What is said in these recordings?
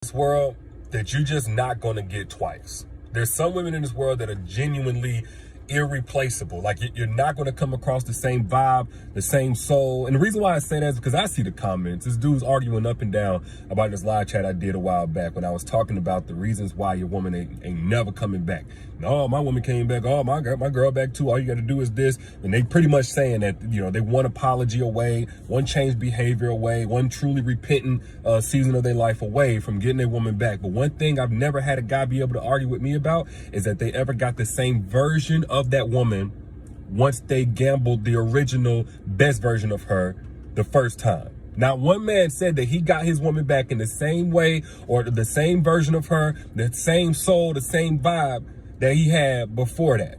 This world that you're just not going to get twice. There's some women in this world that are genuinely irreplaceable. Like you're not going to come across the same vibe, the same soul. And the reason why I say that is because I see the comments. This dude's arguing up and down about this live chat I did a while back when I was talking about the reasons why your woman ain't never coming back. Oh, my woman came back. Oh, my girl back too. All you got to do is this. And they pretty much saying that, you know, they one apology away, one changed behavior away, one truly repentant season of their life away from getting their woman back. But one thing I've never had a guy be able to argue with me about is that they ever got the same version of that woman once they gambled the original best version of her the first time. Not one man said that he got his woman back in the same way or the same version of her, the same soul, the same vibe that he had before that.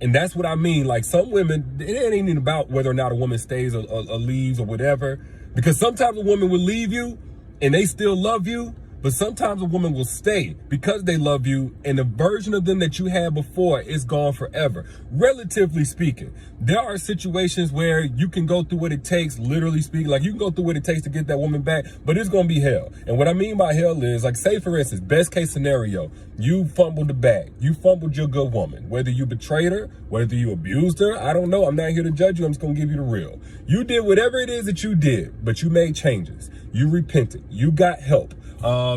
And that's what I mean. Like some women, it ain't even about whether or not a woman stays or leaves or whatever. Because sometimes a woman will leave you and they still love you. But sometimes a woman will stay because they love you, and the version of them that you had before is gone forever. Relatively speaking, there are situations where you can go through what it takes, literally speaking, like you can go through what it takes to get that woman back, but it's going to be hell. And what I mean by hell is, like, say for instance, best case scenario, you fumbled the bag. You fumbled your good woman, whether you betrayed her, whether you abused her. I don't know. I'm not here to judge you. I'm just going to give you the real. You did whatever it is that you did, but you made changes. You repented. You got help.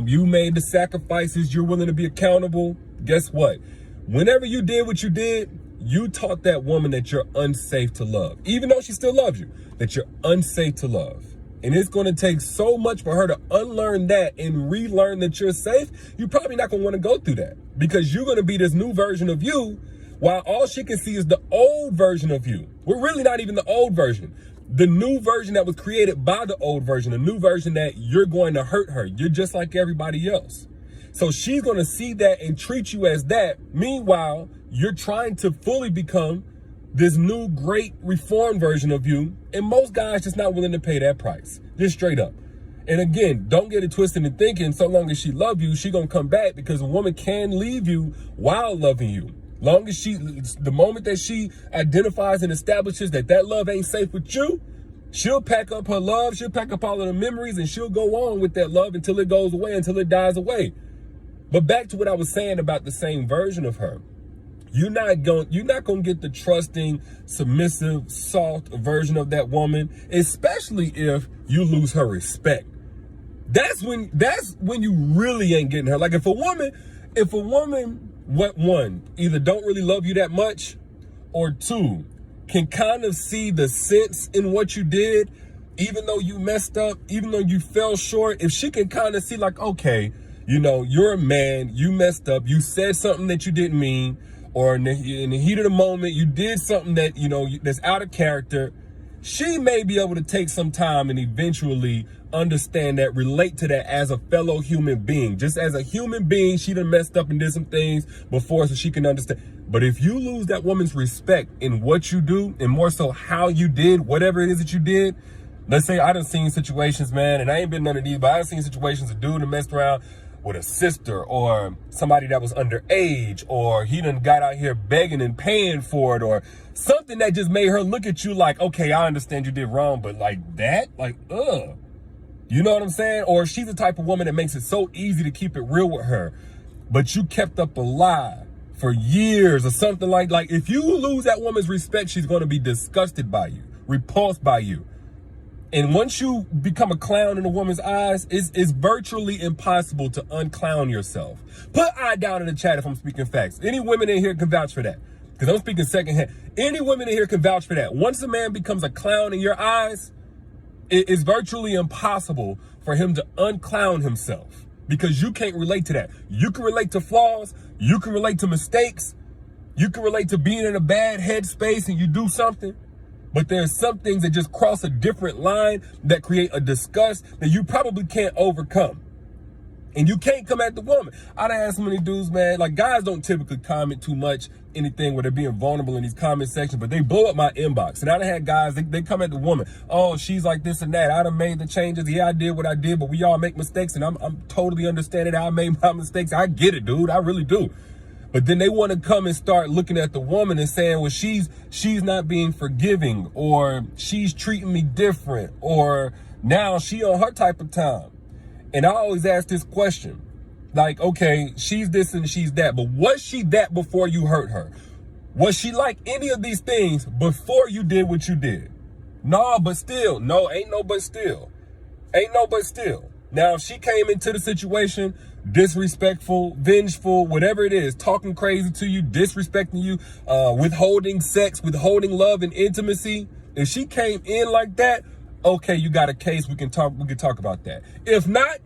You made the sacrifices. You're willing to be accountable. Guess what? Whenever you did what you did, you taught that woman that you're unsafe to love, even though she still loves you, that you're unsafe to love. And it's going to take so much for her to unlearn that and relearn that you're safe. You're probably not going to want to go through that because you're going to be this new version of you while all she can see is the old version of you. We're really not even the old version. The new version that was created by the old version, the new version that you're going to hurt her. You're just like everybody else. So she's going to see that and treat you as that. Meanwhile, you're trying to fully become this new great reformed version of you. And most guys just not willing to pay that price. Just straight up. And again, don't get it twisted in thinking so long as she love you, she going to come back, because a woman can leave you while loving you. Long as the moment that she identifies and establishes that love ain't safe with you, she'll pack up her love, she'll pack up all of the memories, and she'll go on with that love until it goes away, until it dies away. But back to what I was saying about the same version of her. You're not going to get the trusting, submissive, soft version of that woman, especially if you lose her respect. That's when you really ain't getting her. Like if a woman, what one, either don't really love you that much, or two, can kind of see the sense in what you did, even though you messed up, even though you fell short, if she can kind of see like, okay, you know, you're a man, you messed up, you said something that you didn't mean, or in the heat of the moment, you did something that, you know, that's out of character, she may be able to take some time and eventually understand that, relate to that as a fellow human being. Just as a human being, she done messed up and did some things before, so she can understand. But if you lose that woman's respect in what you do, and more so how you did whatever it is that you did, let's say I done seen situations, man, and I ain't been none of these, but I done seen situations, a dude that messed around with a sister or somebody that was underage, or he done got out here begging and paying for it, or something that just made her look at you like, okay, I understand you did wrong, but like that, like, ugh. You know what I'm saying? Or she's the type of woman that makes it so easy to keep it real with her, but you kept up a lie for years or something like if you lose that woman's respect, she's going to be disgusted by you, repulsed by you. And once you become a clown in a woman's eyes, it's virtually impossible to unclown yourself. Put I down in the chat if I'm speaking facts. Any women in here can vouch for that, because I'm speaking secondhand. Any women in here can vouch for that. Once a man becomes a clown in your eyes, it is virtually impossible for him to unclown himself, because you can't relate to that. You can relate to flaws. You can relate to mistakes. You can relate to being in a bad headspace and you do something. But there's some things that just cross a different line that create a disgust that you probably can't overcome. And you can't come at the woman. I done had so many dudes, man, like guys don't typically comment too much, anything where they're being vulnerable in these comment sections, but they blow up my inbox. And I done had guys, they come at the woman. Oh, she's like this and that. I done made the changes. Yeah, I did what I did, but we all make mistakes. And I'm totally understanding that I made my mistakes. I get it, dude. I really do. But then they want to come and start looking at the woman and saying, well, she's not being forgiving, or she's treating me different, or now she on her type of time. And I always ask this question, like, okay, she's this and she's that, but was she that before you hurt her? Was she like any of these things before you did what you did? No, but still. No, ain't no but still. Ain't no but still. Now, if she came into the situation disrespectful, vengeful, whatever it is, talking crazy to you, disrespecting you, withholding sex, withholding love and intimacy, if she came in like that, okay, you got a case, we can talk about that. If not,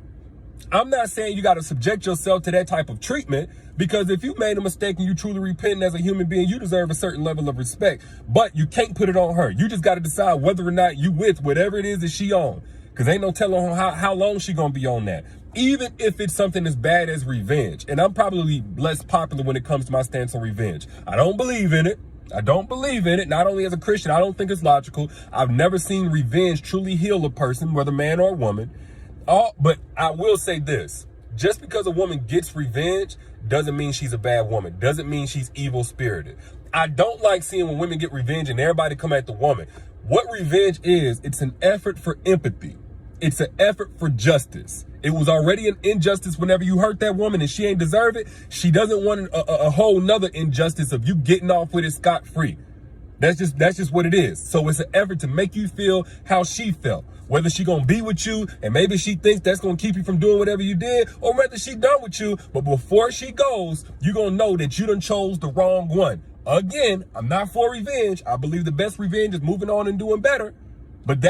I'm not saying you got to subject yourself to that type of treatment, because if you made a mistake and you truly repent as a human being, you deserve a certain level of respect, but you can't put it on her. You just got to decide whether or not you with whatever it is that she on, because ain't no telling her how long she gonna be on that, even if it's something as bad as revenge. And I'm probably less popular when it comes to my stance on revenge. I don't believe in it. Not only as a Christian, I don't think it's logical. I've never seen revenge truly heal a person, whether man or woman. But I will say this, just because a woman gets revenge doesn't mean she's a bad woman, doesn't mean she's evil spirited. I don't like seeing when women get revenge and everybody come at the woman. What revenge is, it's an effort for empathy. It's an effort for justice. It was already an injustice whenever you hurt that woman and she ain't deserve it. She doesn't want a whole nother injustice of you getting off with it scot-free. That's just what it is. So it's an effort to make you feel how she felt. Whether she gonna be with you and maybe she thinks that's gonna keep you from doing whatever you did, or whether she done with you, but before she goes, you gonna know that you done chose the wrong one. Again, I'm not for revenge. I believe the best revenge is moving on and doing better. But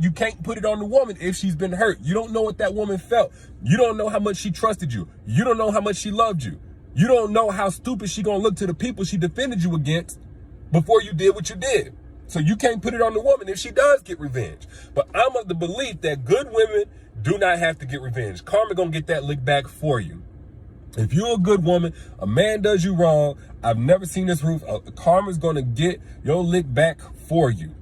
you can't put it on the woman if she's been hurt. You don't know what that woman felt. You don't know how much she trusted you. You don't know how much she loved you. You don't know how stupid she gonna look to the people she defended you against before you did what you did. So you can't put it on the woman if she does get revenge. But I'm of the belief that good women do not have to get revenge. Karma gonna get that lick back for you. If you're a good woman, a man does you wrong, I've never seen this roof, karma's gonna get your lick back for you.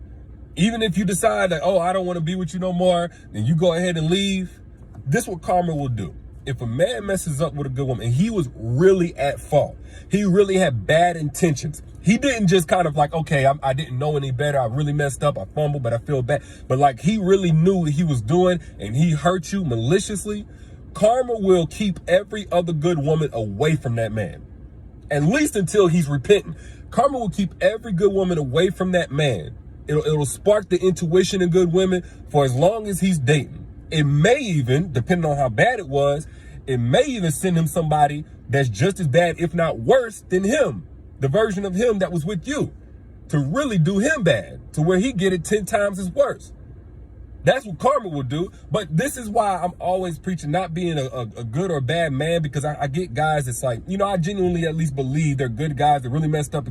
Even if you decide that, oh, I don't want to be with you no more, then you go ahead and leave. This is what karma will do. If a man messes up with a good woman and he was really at fault, he really had bad intentions. He didn't just kind of like, okay, I didn't know any better. I really messed up. I fumbled, but I feel bad. But like he really knew what he was doing and he hurt you maliciously. Karma will keep every other good woman away from that man, at least until he's repentant. Karma will keep every good woman away from that man. It'll spark the intuition in good women for as long as he's dating. It may even, depending on how bad it was, it may even send him somebody that's just as bad, if not worse than him, the version of him that was with you, to really do him bad, to where he get it 10 times as worse. That's what karma will do. But this is why I'm always preaching not being a good or bad man, because I get guys that's like, I genuinely at least believe they're good guys that really messed up,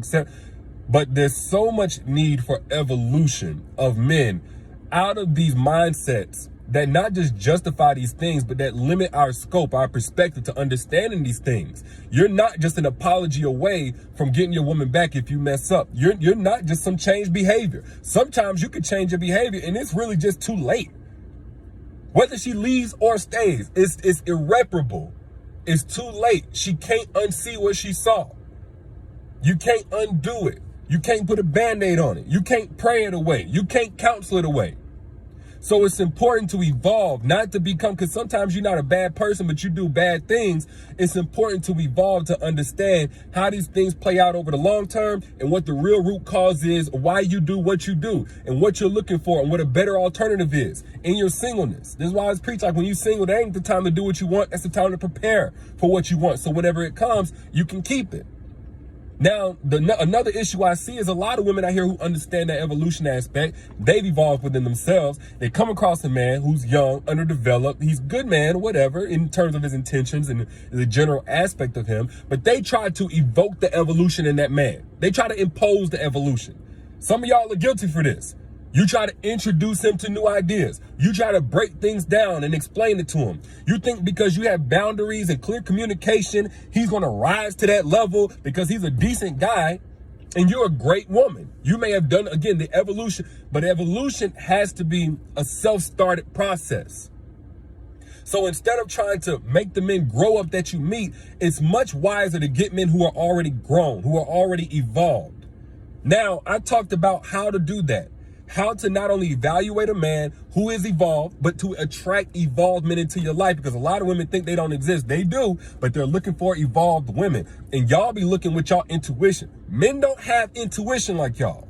but there's so much need for evolution of men out of these mindsets that not just justify these things, but that limit our scope, our perspective to understanding these things. You're not just an apology away from getting your woman back if you mess up. You're not just some changed behavior. Sometimes you can change your behavior and it's really just too late. Whether she leaves or stays, it's irreparable. It's too late. She can't unsee what she saw. You can't undo it. You can't put a Band-Aid on it. You can't pray it away. You can't counsel it away. So it's important to evolve, not to become, because sometimes you're not a bad person, but you do bad things. It's important to evolve to understand how these things play out over the long term and what the real root cause is, why you do what you do and what you're looking for and what a better alternative is in your singleness. This is why I always preach, like when you're single, that ain't the time to do what you want. That's the time to prepare for what you want. So whenever it comes, you can keep it. Now, another issue I see is a lot of women out here who understand that evolution aspect. They've evolved within themselves. They come across a man who's young, underdeveloped. He's a good man, whatever, in terms of his intentions and the general aspect of him. But they try to evoke the evolution in that man. They try to impose the evolution. Some of y'all are guilty for this. You try to introduce him to new ideas. You try to break things down and explain it to him. You think because you have boundaries and clear communication, he's going to rise to that level because he's a decent guy and you're a great woman. You may have done, again, the evolution, but evolution has to be a self-started process. So instead of trying to make the men grow up that you meet, it's much wiser to get men who are already grown, who are already evolved. Now, I talked about how to do that. how to not only evaluate a man who is evolved, but to attract evolved men into your life, because a lot of women think they don't exist. They do, but they're looking for evolved women. And y'all be looking with y'all intuition. Men don't have intuition like y'all.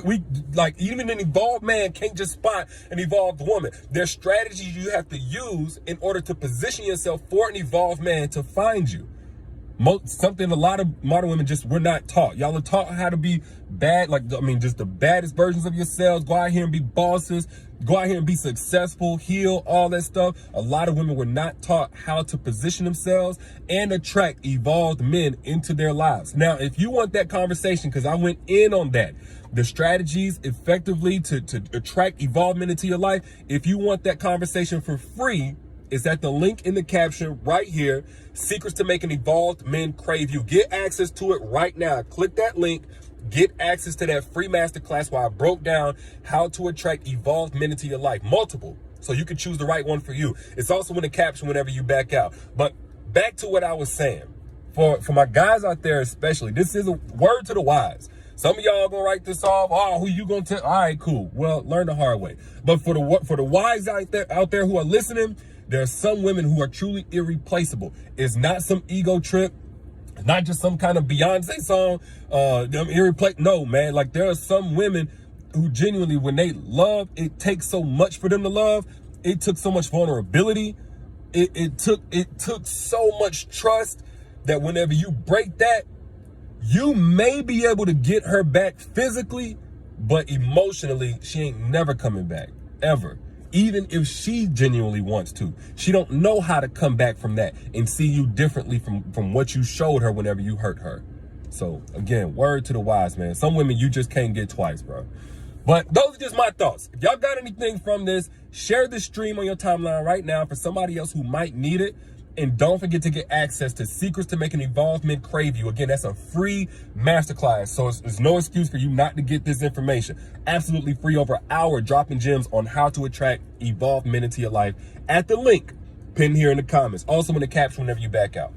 We like, even an evolved man can't just spot an evolved woman. There's strategies you have to use in order to position yourself for an evolved man to find you. Something a lot of modern women we're not taught. Y'all are taught how to be bad, just the baddest versions of yourselves. Go out here and be bosses. Go out here and be successful, heal, all that stuff. A lot of women were not taught how to position themselves and attract evolved men into their lives. Now, if you want that conversation, because I went in on that, the strategies effectively to attract evolved men into your life, if you want that conversation for free, it's at the link in the caption right here. Secrets to Making Evolved Men Crave You. Get access to it right now. Click that link. Get access to that free masterclass where I broke down how to attract evolved men into your life. Multiple. So you can choose the right one for you. It's also in the caption whenever you back out. But back to what I was saying. For my guys out there especially, this is a word to the wise. Some of y'all gonna write this off. Oh, who you gonna tell? All right, cool. Well, learn the hard way. But for the wise out there who are listening, there are some women who are truly irreplaceable. It's not some ego trip. It's not just some kind of Beyonce song. No, man. Like, there are some women who genuinely, when they love, it takes so much for them to love. It took so much vulnerability. It took so much trust that whenever you break that, you may be able to get her back physically, but emotionally, she ain't never coming back, ever. Even if she genuinely wants to. She don't know how to come back from that and see you differently from what you showed her whenever you hurt her. So, again, word to the wise, man. Some women you just can't get twice, bro. But those are just my thoughts. If y'all got anything from this, share this stream on your timeline right now for somebody else who might need it. And don't forget to get access to Secrets to Making Evolved Men Crave You. Again, that's a free masterclass. So there's no excuse for you not to get this information. Absolutely free, over an hour, dropping gems on how to attract evolved men into your life at the link pinned here in the comments. Also in the caption whenever you back out.